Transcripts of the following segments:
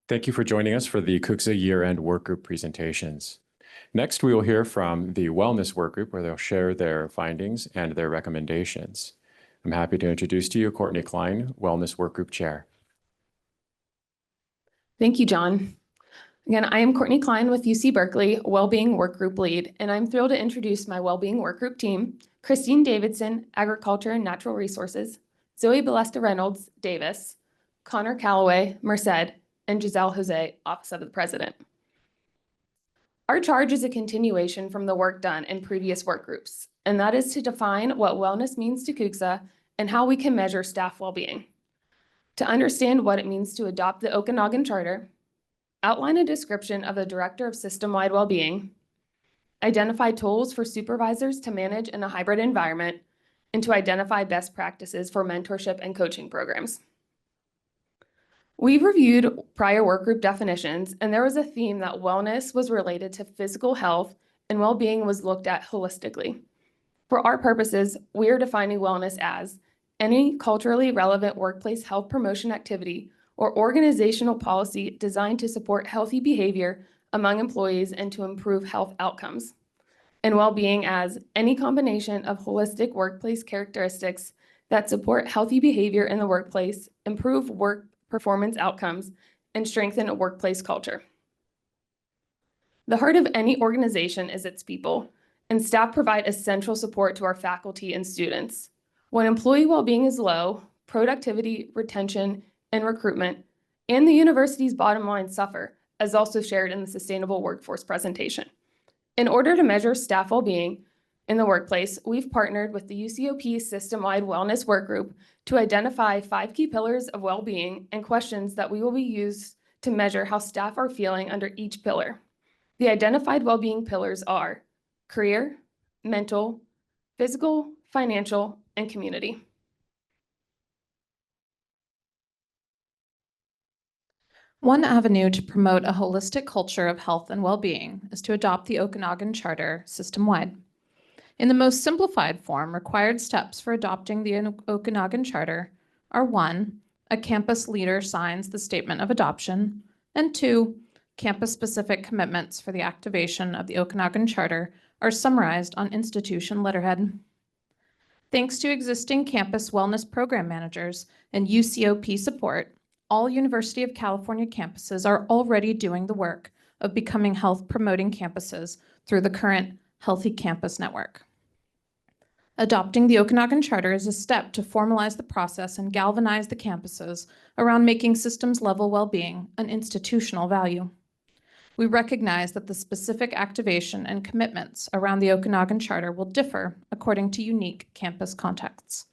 Thank you for joining us for the CUCSA year-end workgroup presentations. Next, we will hear from the Wellness Workgroup, where they'll share their findings and their recommendations. I'm happy to introduce to you Courtney Klein, Wellness Workgroup Chair. Thank you, John. Again, I am Courtney Klein with UC Berkeley, Wellbeing Workgroup Lead, and I'm thrilled to introduce my Wellbeing Workgroup team: Christine Davidson, Agriculture and Natural Resources; Zoe Balesta Reynolds, Davis; Connor Calloway, Merced; and Giselle Jose, Office of the President. Our charge is a continuation from the work done in previous work groups, and that is to define what wellness means to CUCSA and how we can measure staff well-being, to understand what it means to adopt the Okanagan Charter, outline a description of the Director of System-Wide Wellbeing, identify tools for supervisors to manage in a hybrid environment, and to identify best practices for mentorship and coaching programs. We've reviewed prior workgroup definitions, and there was a theme that wellness was related to physical health and well-being was looked at holistically. For our purposes, we are defining wellness as any culturally relevant workplace health promotion activity or organizational policy designed to support healthy behavior among employees and to improve health outcomes. And well-being as any combination of holistic workplace characteristics that support healthy behavior in the workplace, improve work performance outcomes, and strengthen a workplace culture. The heart of any organization is its people, and staff provide essential support to our faculty and students. When employee well-being is low, productivity, retention, and recruitment, and the university's bottom line suffer, as also shared in the Sustainable Workforce presentation. In order to measure staff well-being in the workplace, we've partnered with the UCOP System-Wide Wellness Workgroup to identify 5 key pillars of well-being and questions that we will be used to measure how staff are feeling under each pillar. The identified well-being pillars are career, mental, physical, financial, and community. One avenue to promote a holistic culture of health and well-being is to adopt the Okanagan Charter system-wide. In the most simplified form, required steps for adopting the Okanagan Charter are 1, a campus leader signs the statement of adoption, and 2, campus-specific commitments for the activation of the Okanagan Charter are summarized on institution letterhead. Thanks to existing campus wellness program managers and UCOP support, all University of California campuses are already doing the work of becoming health-promoting campuses through the current Healthy Campus Network. Adopting the Okanagan Charter is a step to formalize the process and galvanize the campuses around making systems-level well-being an institutional value. We recognize that the specific activation and commitments around the Okanagan Charter will differ according to unique campus contexts.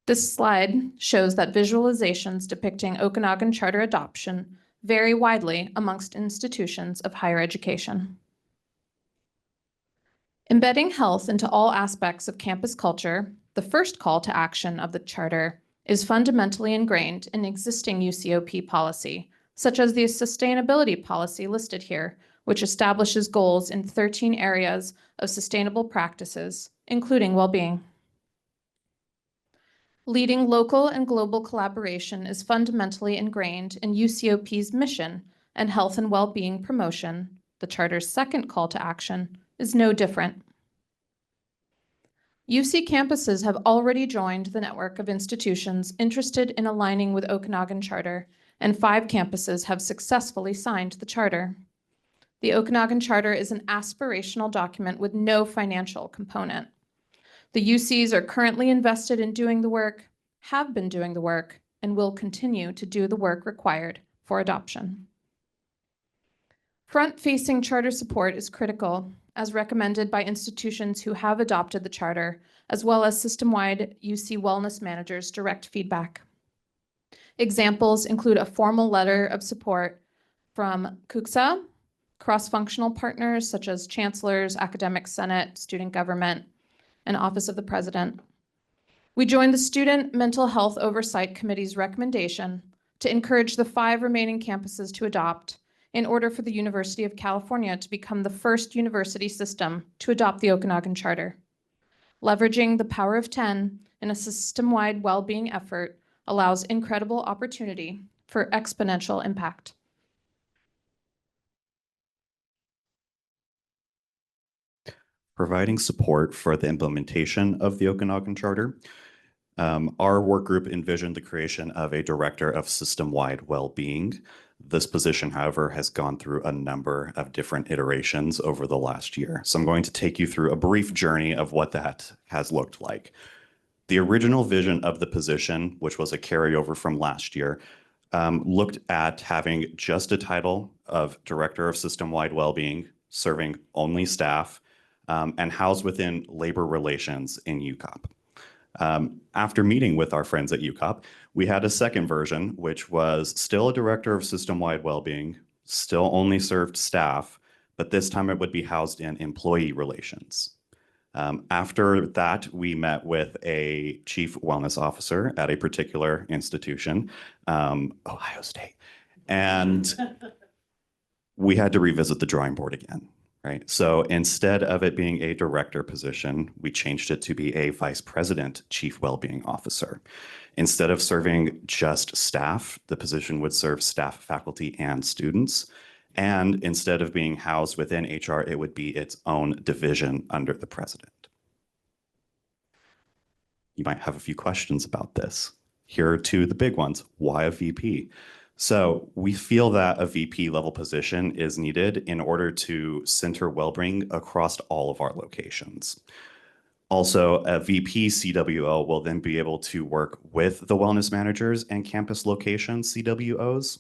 This slide shows that visualizations depicting Okanagan Charter adoption vary widely amongst institutions of higher education. Embedding health into all aspects of campus culture, the first call to action of the Charter is fundamentally ingrained in existing UCOP policy, such as the sustainability policy listed here, which establishes goals in 13 areas of sustainable practices, including well-being. Leading local and global collaboration is fundamentally ingrained in UCOP's mission, and health and well-being promotion, the Charter's second call to action, is no different. UC campuses have already joined the network of institutions interested in aligning with Okanagan Charter, and 5 campuses have successfully signed the Charter. The Okanagan Charter is an aspirational document with no financial component. The UCs are currently invested in doing the work, have been doing the work, and will continue to do the work required for adoption. Front-facing Charter support is critical, as recommended by institutions who have adopted the Charter, as well as system-wide UC wellness managers' direct feedback. Examples include a formal letter of support from CUCSA, cross-functional partners such as chancellors, academic senate, student government, and Office of the President. We joined the Student Mental Health Oversight Committee's recommendation to encourage the 5 remaining campuses to adopt in order for the University of California to become the first university system to adopt the Okanagan Charter. Leveraging the power of 10 in a system-wide well-being effort allows incredible opportunity for exponential impact. Providing support for the implementation of the Okanagan Charter. Our work group envisioned the creation of a director of system-wide well-being. This position, however, has gone through a number of different iterations over the last year. So I'm going to take you through a brief journey of what that has looked like. The original vision of the position, which was a carryover from last year, looked at having just a title of Director of System-Wide Wellbeing, serving only staff, and housed within labor relations in UCOP. After meeting with our friends at UCOP, we had a second version, which was still a Director of System-Wide Wellbeing, still only served staff, but this time it would be housed in employee relations. After that, we met with a chief wellness officer at a particular institution, Ohio State, and we had to revisit the drawing board again, right? So instead of it being a director position, we changed it to be a vice president chief wellbeing officer. Instead of serving just staff, the position would serve staff, faculty, and students. And instead of being housed within HR, it would be its own division under the president. You might have a few questions about this. Here are two of the big ones. Why a VP? So we feel that a VP level position is needed in order to center well-being across all of our locations. Also, a VP CWO will then be able to work with the wellness managers and campus location CWOs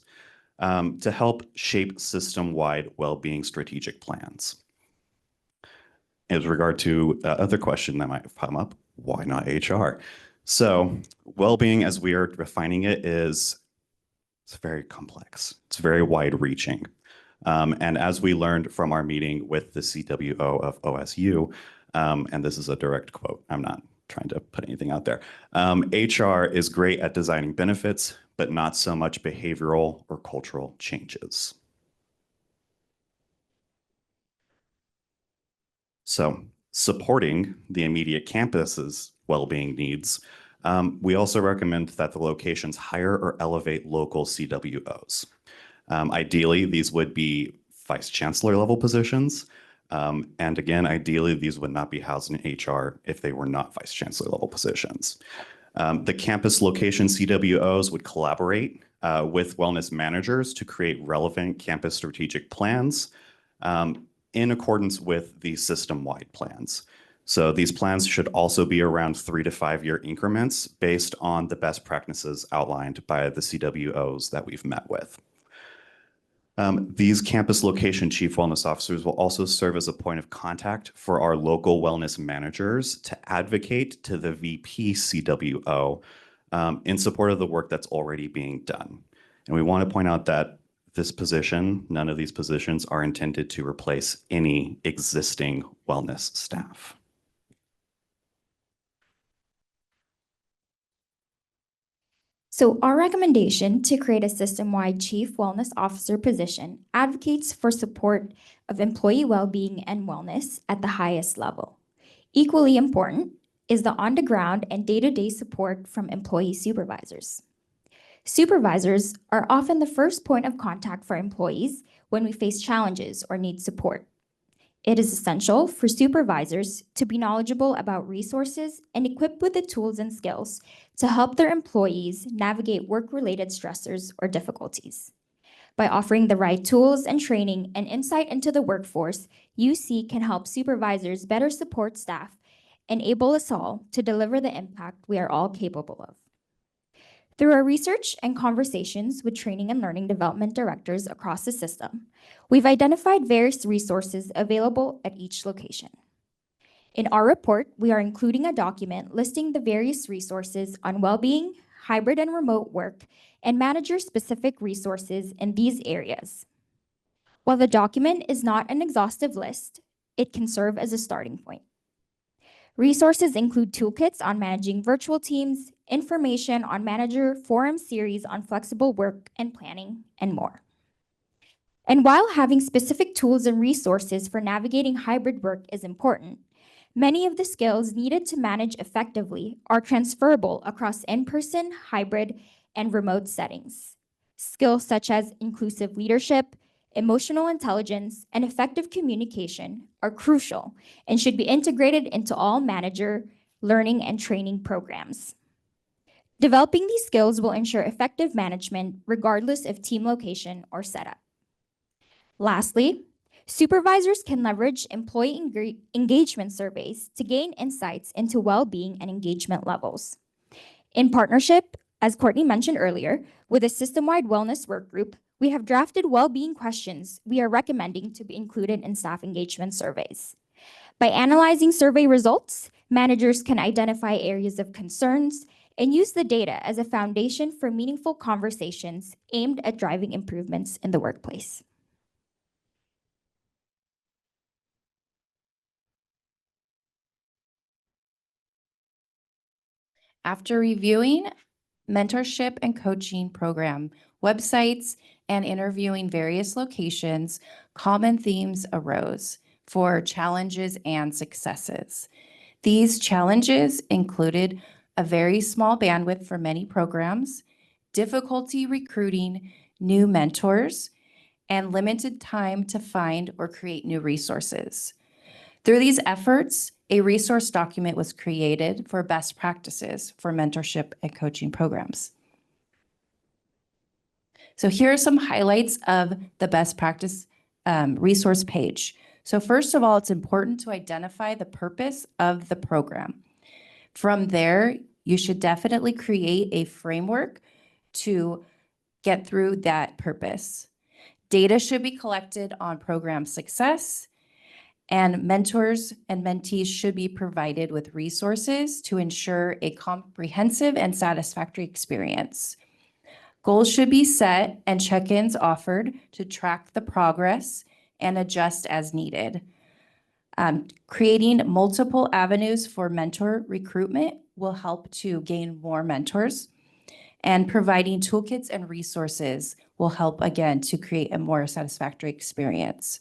to help shape system-wide well-being strategic plans. As regard to other question that might come up, why not HR? So well-being, as we are defining it, it's very complex. It's very wide-reaching. And as we learned from our meeting with the CWO of OSU, and this is a direct quote, I'm not trying to put anything out there, HR is great at designing benefits, but not so much behavioral or cultural changes. So supporting the immediate campus's well-being needs, we also recommend that the locations hire or elevate local CWOs. Ideally, these would be vice chancellor level positions. And again, ideally, these would not be housed in HR if they were not vice chancellor level positions. The campus location CWOs would collaborate with wellness managers to create relevant campus strategic plans in accordance with the system-wide plans. So these plans should also be around 3 to 5 year increments based on the best practices outlined by the CWOs that we've met with. These campus location chief wellness officers will also serve as a point of contact for our local wellness managers to advocate to the VP CWO in support of the work that's already being done. And we want to point out that this position, none of these positions are intended to replace any existing wellness staff. So our recommendation to create a system-wide chief wellness officer position advocates for support of employee well-being and wellness at the highest level. Equally important is the on-the-ground and day-to-day support from employee supervisors. Supervisors are often the first point of contact for employees when we face challenges or need support. It is essential for supervisors to be knowledgeable about resources and equipped with the tools and skills to help their employees navigate work-related stressors or difficulties. By offering the right tools and training and insight into the workforce, UC can help supervisors better support staff, enable us all to deliver the impact we are all capable of. Through our research and conversations with training and learning development directors across the system, we've identified various resources available at each location. In our report, we are including a document listing the various resources on well-being, hybrid and remote work, and manager-specific resources in these areas. While the document is not an exhaustive list, it can serve as a starting point. Resources include toolkits on managing virtual teams, information on manager forum series on flexible work and planning, and more. And while having specific tools and resources for navigating hybrid work is important, many of the skills needed to manage effectively are transferable across in-person, hybrid, and remote settings. Skills such as inclusive leadership, emotional intelligence, and effective communication are crucial and should be integrated into all manager learning and training programs. Developing these skills will ensure effective management regardless of team location or setup. Lastly, supervisors can leverage employee engagement surveys to gain insights into well-being and engagement levels. In partnership, as Courtney mentioned earlier, with a system-wide wellness work group, we have drafted well-being questions we are recommending to be included in staff engagement surveys. By analyzing survey results, managers can identify areas of concerns and use the data as a foundation for meaningful conversations aimed at driving improvements in the workplace. After reviewing mentorship and coaching program websites and interviewing various locations, common themes arose for challenges and successes. These challenges included a very small bandwidth for many programs, difficulty recruiting new mentors, and limited time to find or create new resources. Through these efforts, a resource document was created for best practices for mentorship and coaching programs. So here are some highlights of the best practice resource page. So first of all, it's important to identify the purpose of the program. From there, you should definitely create a framework to get through that purpose. Data should be collected on program success, and mentors and mentees should be provided with resources to ensure a comprehensive and satisfactory experience. Goals should be set and check-ins offered to track the progress and adjust as needed. Creating multiple avenues for mentor recruitment will help to gain more mentors, and providing toolkits and resources will help, again, to create a more satisfactory experience.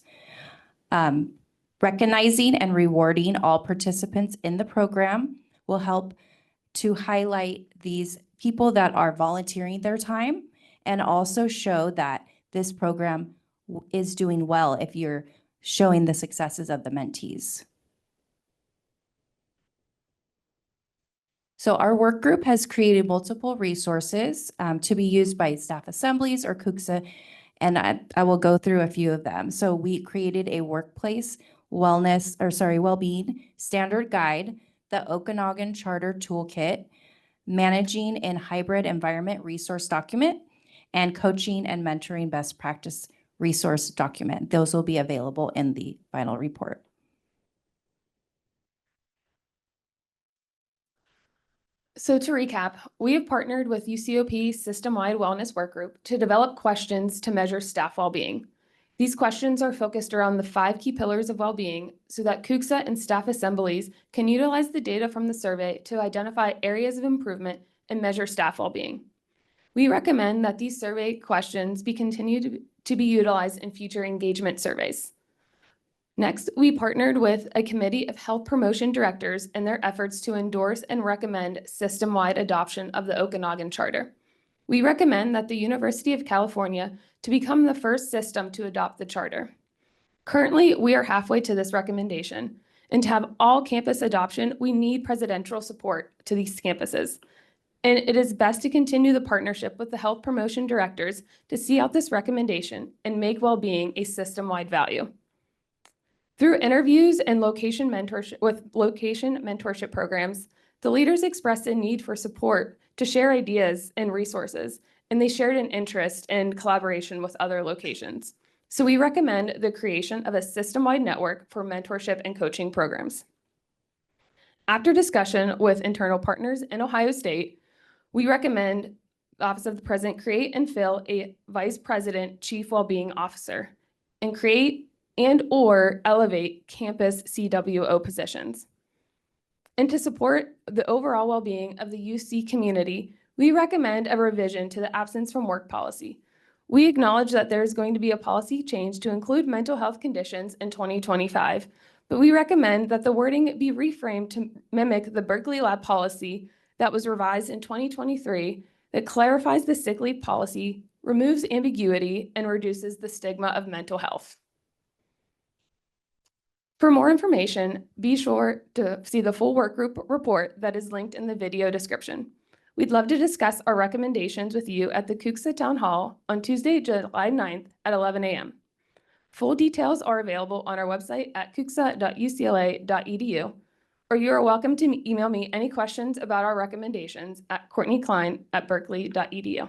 Recognizing and rewarding all participants in the program will help to highlight these people that are volunteering their time and also show that this program is doing well if you're showing the successes of the mentees. So our work group has created multiple resources to be used by staff assemblies or CUCSA, and I will go through a few of them. So we created a workplace well-being standard guide, the Okanagan Charter Toolkit, managing in hybrid environment resource document, and coaching and mentoring best practice resource document. Those will be available in the final report. So to recap, we have partnered with UCOP System-Wide Wellness Workgroup to develop questions to measure staff well-being. These questions are focused around the 5 key pillars of well-being so that CUCSA and staff assemblies can utilize the data from the survey to identify areas of improvement and measure staff well-being. We recommend that these survey questions be continued to be utilized in future engagement surveys. Next, we partnered with a committee of health promotion directors in their efforts to endorse and recommend system-wide adoption of the Okanagan Charter. We recommend that the University of California to become the first system to adopt the charter. Currently, we are halfway to this recommendation, and to have all campus adoption, we need presidential support to these campuses. And it is best to continue the partnership with the health promotion directors to see out this recommendation and make well-being a system-wide value. Through interviews and location mentorship programs, the leaders expressed a need for support to share ideas and resources, and they shared an interest in collaboration with other locations. So we recommend the creation of a system-wide network for mentorship and coaching programs. After discussion with internal partners in Ohio State, we recommend the Office of the President create and fill a Vice President Chief Wellbeing Officer and create and/or elevate campus CWO positions. And to support the overall well-being of the UC community, we recommend a revision to the absence from work policy. We acknowledge that there is going to be a policy change to include mental health conditions in 2025, but we recommend that the wording be reframed to mimic the Berkeley Lab policy that was revised in 2023 that clarifies the sick leave policy removes ambiguity, and reduces the stigma of mental health. For more information, be sure to see the full workgroup report that is linked in the video description. We'd love to discuss our recommendations with you at the CUCSA Town Hall on Tuesday, July 9th at 11 a.m. Full details are available on our website at cucsa.ucla.edu, or you are welcome to email me any questions about our recommendations at courtneyklein@berkeley.edu.